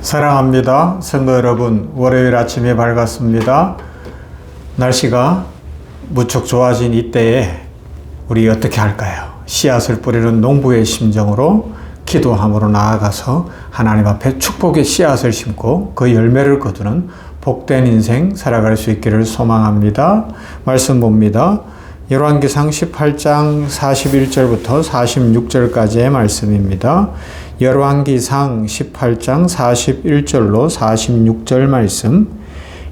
사랑합니다. 성도 여러분, 월요일 아침이 밝았습니다. 날씨가 무척 좋아진 이때에 우리 어떻게 할까요? 씨앗을 뿌리는 농부의 심정으로 기도함으로 나아가서 하나님 앞에 축복의 씨앗을 심고 그 열매를 거두는 복된 인생 살아갈 수 있기를 소망합니다. 말씀 봅니다. 열왕기상 18장 41절부터 46절까지의 말씀입니다. 열왕기상 18장 41절로 46절 말씀.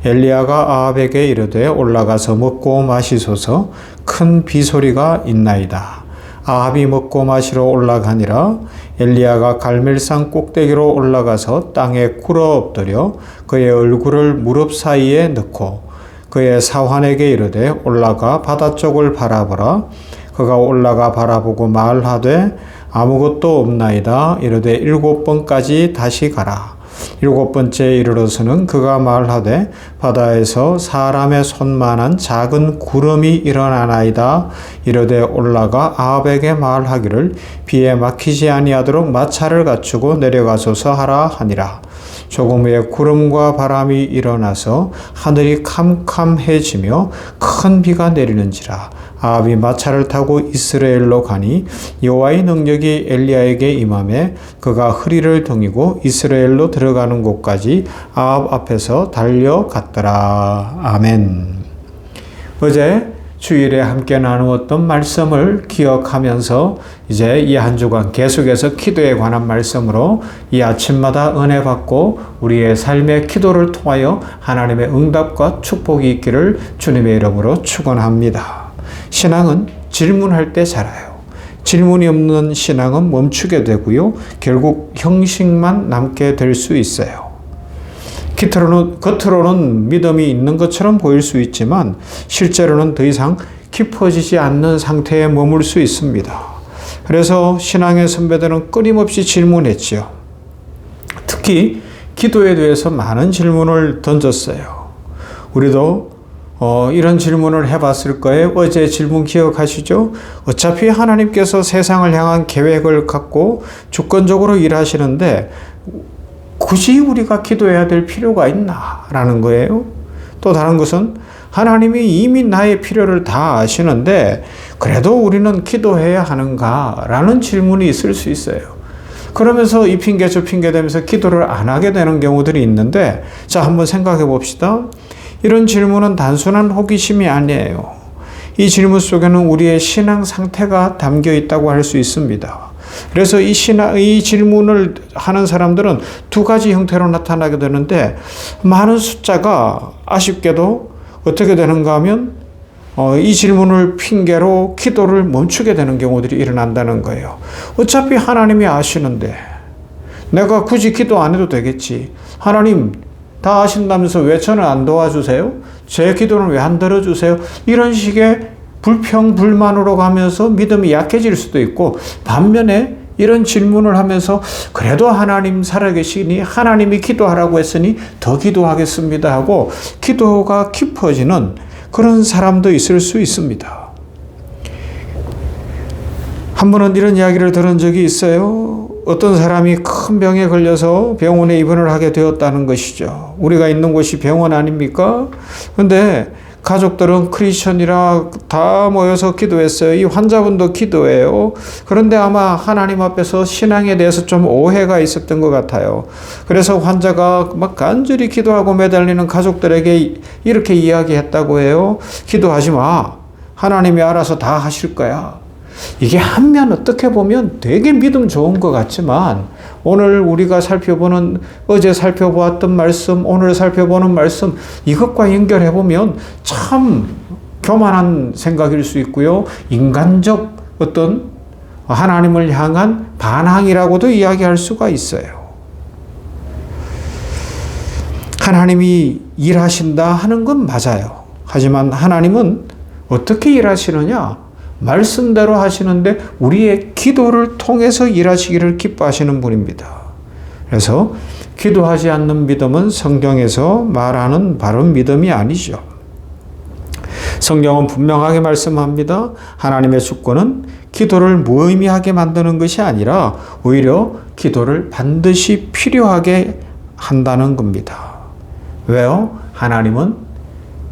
엘리야가 아합에게 이르되 올라가서 먹고 마시소서, 큰 비소리가 있나이다. 아합이 먹고 마시러 올라가니라. 엘리야가 갈멜산 꼭대기로 올라가서 땅에 꿇어 엎드려 그의 얼굴을 무릎 사이에 넣고 그의 사환에게 이르되 올라가 바다 쪽을 바라보라. 그가 올라가 바라보고 말하되 아무것도 없나이다. 이르되 7번까지 다시 가라. 7번째 이르러서는 그가 말하되 바다에서 사람의 손만한 작은 구름이 일어나나이다. 이르되 올라가 아합에게 말하기를 비에 막히지 아니하도록 마차를 갖추고 내려가소서 하라 하니라. 조금 후에 구름과 바람이 일어나서 하늘이 캄캄해지며 큰 비가 내리는지라. 아합이 마차를 타고 이스라엘로 가니 여호와의 능력이 엘리야에게 임하매 그가 허리를 등이고 이스라엘로 들어가는 곳까지 아합 앞에서 달려갔더라. 아멘. 어제 주일에 함께 나누었던 말씀을 기억하면서 이제 이 한 주간 계속해서 기도에 관한 말씀으로 이 아침마다 은혜 받고 우리의 삶의 기도를 통하여 하나님의 응답과 축복이 있기를 주님의 이름으로 축원합니다. 신앙은 질문할 때 자라요. 질문이 없는 신앙은 멈추게 되고요. 결국 형식만 남게 될 수 있어요. 겉으로는 믿음이 있는 것처럼 보일 수 있지만 실제로는 더 이상 깊어지지 않는 상태에 머물 수 있습니다. 그래서 신앙의 선배들은 끊임없이 질문했지요. 특히 기도에 대해서 많은 질문을 던졌어요. 우리도 이런 질문을 해봤을 거예요. 어제 질문 기억하시죠? 어차피 하나님께서 세상을 향한 계획을 갖고 주권적으로 일하시는데 굳이 우리가 기도해야 될 필요가 있나라는 거예요. 또 다른 것은 하나님이 이미 나의 필요를 다 아시는데 그래도 우리는 기도해야 하는가라는 질문이 있을 수 있어요. 그러면서 이 핑계 저 핑계 대면서 기도를 안 하게 되는 경우들이 있는데, 자, 한번 생각해 봅시다. 이런 질문은 단순한 호기심이 아니에요. 이 질문 속에는 우리의 신앙 상태가 담겨 있다고 할 수 있습니다. 그래서 이 질문을 하는 사람들은 두 가지 형태로 나타나게 되는데, 많은 숫자가 아쉽게도 어떻게 되는가 하면 이 질문을 핑계로 기도를 멈추게 되는 경우들이 일어난다는 거예요. 어차피 하나님이 아시는데 내가 굳이 기도 안 해도 되겠지. 하나님 다 아신다면서 왜 저는 안 도와주세요? 제 기도는 왜 안 들어주세요? 이런 식의 불평불만으로 가면서 믿음이 약해질 수도 있고, 반면에 이런 질문을 하면서 그래도 하나님 살아계시니 하나님이 기도하라고 했으니 더 기도하겠습니다 하고 기도가 깊어지는 그런 사람도 있을 수 있습니다. 한 번은 이런 이야기를 들은 적이 있어요. 어떤 사람이 큰 병에 걸려서 병원에 입원을 하게 되었다는 것이죠. 우리가 있는 곳이 병원 아닙니까? 그런데 가족들은 크리스천이라 다 모여서 기도했어요. 이 환자분도 기도해요. 그런데 아마 하나님 앞에서 신앙에 대해서 좀 오해가 있었던 것 같아요. 그래서 환자가 막 간절히 기도하고 매달리는 가족들에게 이렇게 이야기했다고 해요. 기도하지 마. 하나님이 알아서 다 하실 거야. 이게 한면 어떻게 보면 되게 믿음 좋은 것 같지만, 오늘 우리가 어제 살펴보았던 말씀, 오늘 살펴보는 말씀, 이것과 연결해 보면 참 교만한 생각일 수 있고요. 인간적 어떤 하나님을 향한 반항이라고도 이야기할 수가 있어요. 하나님이 일하신다 하는 건 맞아요. 하지만 하나님은 어떻게 일하시느냐? 말씀대로 하시는데 우리의 기도를 통해서 일하시기를 기뻐하시는 분입니다. 그래서 기도하지 않는 믿음은 성경에서 말하는 바른 믿음이 아니죠. 성경은 분명하게 말씀합니다. 하나님의 주권은 기도를 무의미하게 만드는 것이 아니라 오히려 기도를 반드시 필요하게 한다는 겁니다. 왜요? 하나님은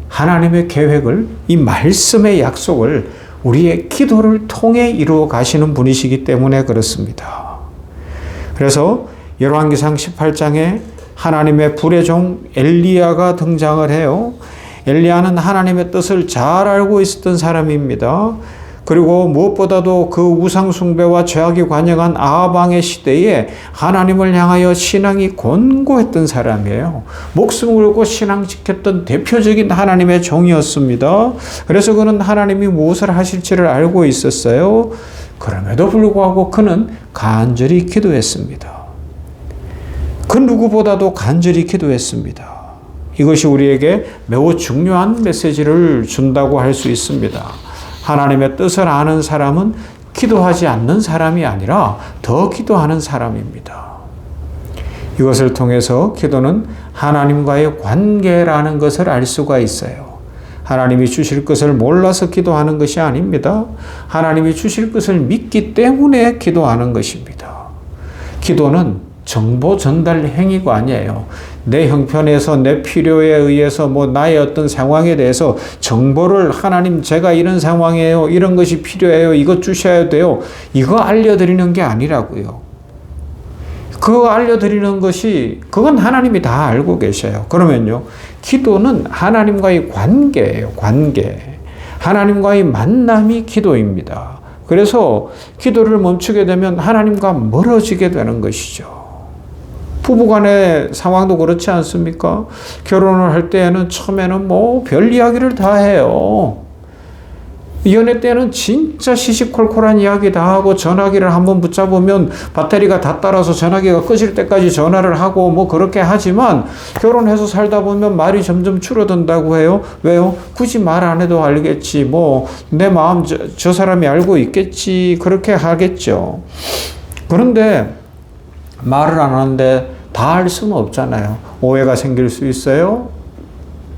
하나님의 계획을, 이 말씀의 약속을 우리의 기도를 통해 이루어 가시는 분이시기 때문에 그렇습니다. 그래서 열왕기상 18장에 하나님의 불의 종 엘리야가 등장을 해요. 엘리야는 하나님의 뜻을 잘 알고 있었던 사람입니다. 그리고 무엇보다도 그 우상 숭배와 죄악이 관영한 아합 왕의 시대에 하나님을 향하여 신앙이 권고했던 사람이에요. 목숨을 걸고 신앙 지켰던 대표적인 하나님의 종이었습니다. 그래서 그는 하나님이 무엇을 하실지를 알고 있었어요. 그럼에도 불구하고 그는 간절히 기도했습니다. 그 누구보다도 간절히 기도했습니다. 이것이 우리에게 매우 중요한 메시지를 준다고 할 수 있습니다. 하나님의 뜻을 아는 사람은 기도하지 않는 사람이 아니라 더 기도하는 사람입니다. 이것을 통해서 기도는 하나님과의 관계라는 것을 알 수가 있어요. 하나님이 주실 것을 몰라서 기도하는 것이 아닙니다. 하나님이 주실 것을 믿기 때문에 기도하는 것입니다. 기도는 정보 전달 행위가 아니에요. 내 형편에서 내 필요에 의해서 나의 어떤 상황에 대해서 정보를 하나님 제가 이런 상황이에요. 이런 것이 필요해요. 이것 주셔야 돼요. 이거 알려드리는 게 아니라고요. 그거 알려드리는 것이 그건 하나님이 다 알고 계셔요. 그러면요. 기도는 하나님과의 관계예요. 관계. 하나님과의 만남이 기도입니다. 그래서 기도를 멈추게 되면 하나님과 멀어지게 되는 것이죠. 부부간의 상황도 그렇지 않습니까? 결혼을 할 때에는 처음에는 별 이야기를 다 해요. 연애 때는 진짜 시시콜콜한 이야기 다 하고 전화기를 한번 붙잡으면 배터리가 다 따라서 전화기가 꺼질 때까지 전화를 하고 그렇게 하지만 결혼해서 살다 보면 말이 점점 줄어든다고 해요. 왜요? 굳이 말 안 해도 알겠지. 내 마음 저 사람이 알고 있겠지. 그렇게 하겠죠. 그런데 말을 안 하는데 다 알 수는 없잖아요. 오해가 생길 수 있어요.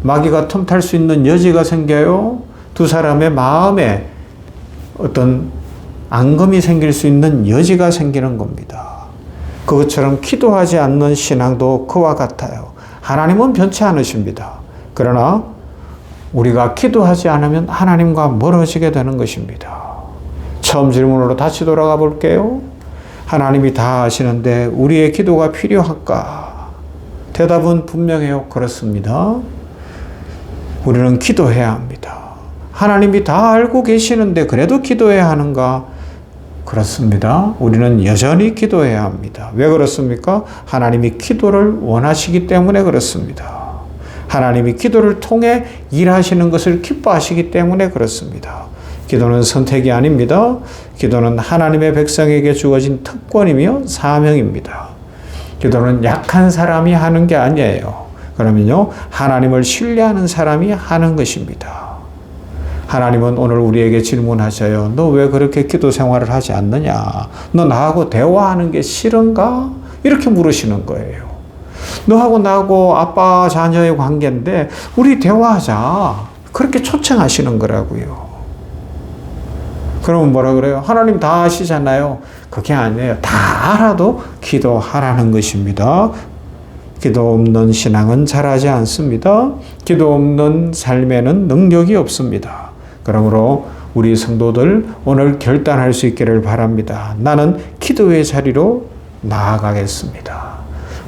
마귀가 틈탈 수 있는 여지가 생겨요. 두 사람의 마음에 어떤 앙금이 생길 수 있는 여지가 생기는 겁니다. 그것처럼 기도하지 않는 신앙도 그와 같아요. 하나님은 변치 않으십니다. 그러나 우리가 기도하지 않으면 하나님과 멀어지게 되는 것입니다. 처음 질문으로 다시 돌아가 볼게요. 하나님이 다 아시는데 우리의 기도가 필요할까? 대답은 분명해요. 그렇습니다. 우리는 기도해야 합니다. 하나님이 다 알고 계시는데 그래도 기도해야 하는가? 그렇습니다. 우리는 여전히 기도해야 합니다. 왜 그렇습니까? 하나님이 기도를 원하시기 때문에 그렇습니다. 하나님이 기도를 통해 일하시는 것을 기뻐하시기 때문에 그렇습니다. 기도는 선택이 아닙니다. 기도는 하나님의 백성에게 주어진 특권이며 사명입니다. 기도는 약한 사람이 하는 게 아니에요. 그러면요, 하나님을 신뢰하는 사람이 하는 것입니다. 하나님은 오늘 우리에게 질문하셔요. 너 왜 그렇게 기도 생활을 하지 않느냐? 너 나하고 대화하는 게 싫은가? 이렇게 물으시는 거예요. 너하고 나하고 아빠 자녀의 관계인데 우리 대화하자. 그렇게 초청하시는 거라고요. 그러면 뭐라 그래요? 하나님 다 아시잖아요. 그게 아니에요. 다 알아도 기도하라는 것입니다. 기도 없는 신앙은 자라지 않습니다. 기도 없는 삶에는 능력이 없습니다. 그러므로 우리 성도들 오늘 결단할 수 있기를 바랍니다. 나는 기도의 자리로 나아가겠습니다.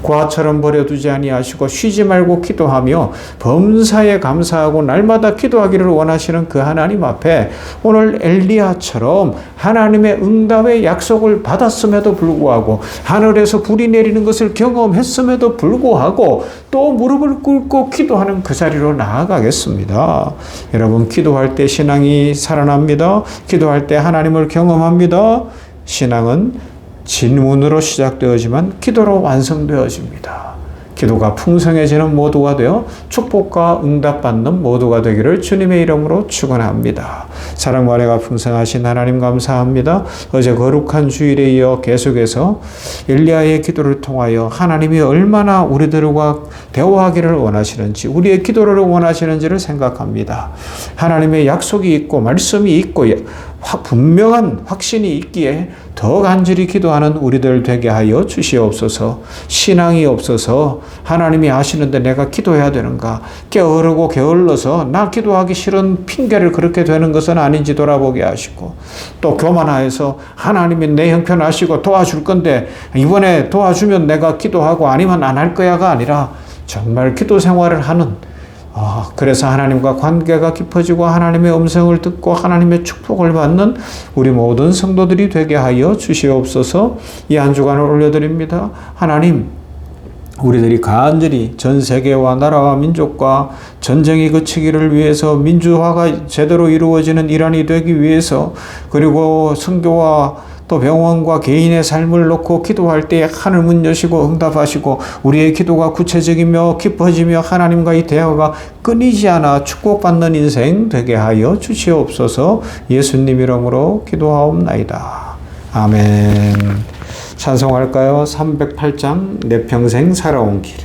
고아처럼 버려두지 아니하시고 쉬지 말고 기도하며 범사에 감사하고 날마다 기도하기를 원하시는 그 하나님 앞에 오늘 엘리야처럼 하나님의 응답의 약속을 받았음에도 불구하고 하늘에서 불이 내리는 것을 경험했음에도 불구하고 또 무릎을 꿇고 기도하는 그 자리로 나아가겠습니다. 여러분, 기도할 때 신앙이 살아납니다. 기도할 때 하나님을 경험합니다. 신앙은 질문으로 시작되어지만 기도로 완성되어집니다. 기도가 풍성해지는 모두가 되어 축복과 응답받는 모두가 되기를 주님의 이름으로 축원합니다. 사랑과 은혜가 풍성하신 하나님 감사합니다. 어제 거룩한 주일에 이어 계속해서 엘리야의 기도를 통하여 하나님이 얼마나 우리들과 대화하기를 원하시는지, 우리의 기도를 원하시는지를 생각합니다. 하나님의 약속이 있고 말씀이 있고 분명한 확신이 있기에 더 간절히 기도하는 우리들 되게 하여 주시옵소서. 신앙이 없어서 하나님이 하시는데 내가 기도해야 되는가? 게으르고 게을러서 나 기도하기 싫은 핑계를 그렇게 되는 것은 아닌지 돌아보게 하시고, 또 교만하여서 하나님이 내 형편 아시고 도와줄 건데 이번에 도와주면 내가 기도하고 아니면 안 할 거야가 아니라 정말 기도 생활을 하는, 그래서 하나님과 관계가 깊어지고 하나님의 음성을 듣고 하나님의 축복을 받는 우리 모든 성도들이 되게 하여 주시옵소서. 이 한 주간을 올려드립니다. 하나님, 우리들이 간절히 전 세계와 나라와 민족과 전쟁이 그치기를 위해서, 민주화가 제대로 이루어지는 이란이 되기 위해서, 그리고 선교와 또 병원과 개인의 삶을 놓고 기도할 때 하늘 문 여시고 응답하시고 우리의 기도가 구체적이며 깊어지며 하나님과의 대화가 끊이지 않아 축복받는 인생 되게 하여 주시옵소서. 예수님 이름으로 기도하옵나이다. 아멘. 찬송할까요? 308장 내 평생 살아온 길.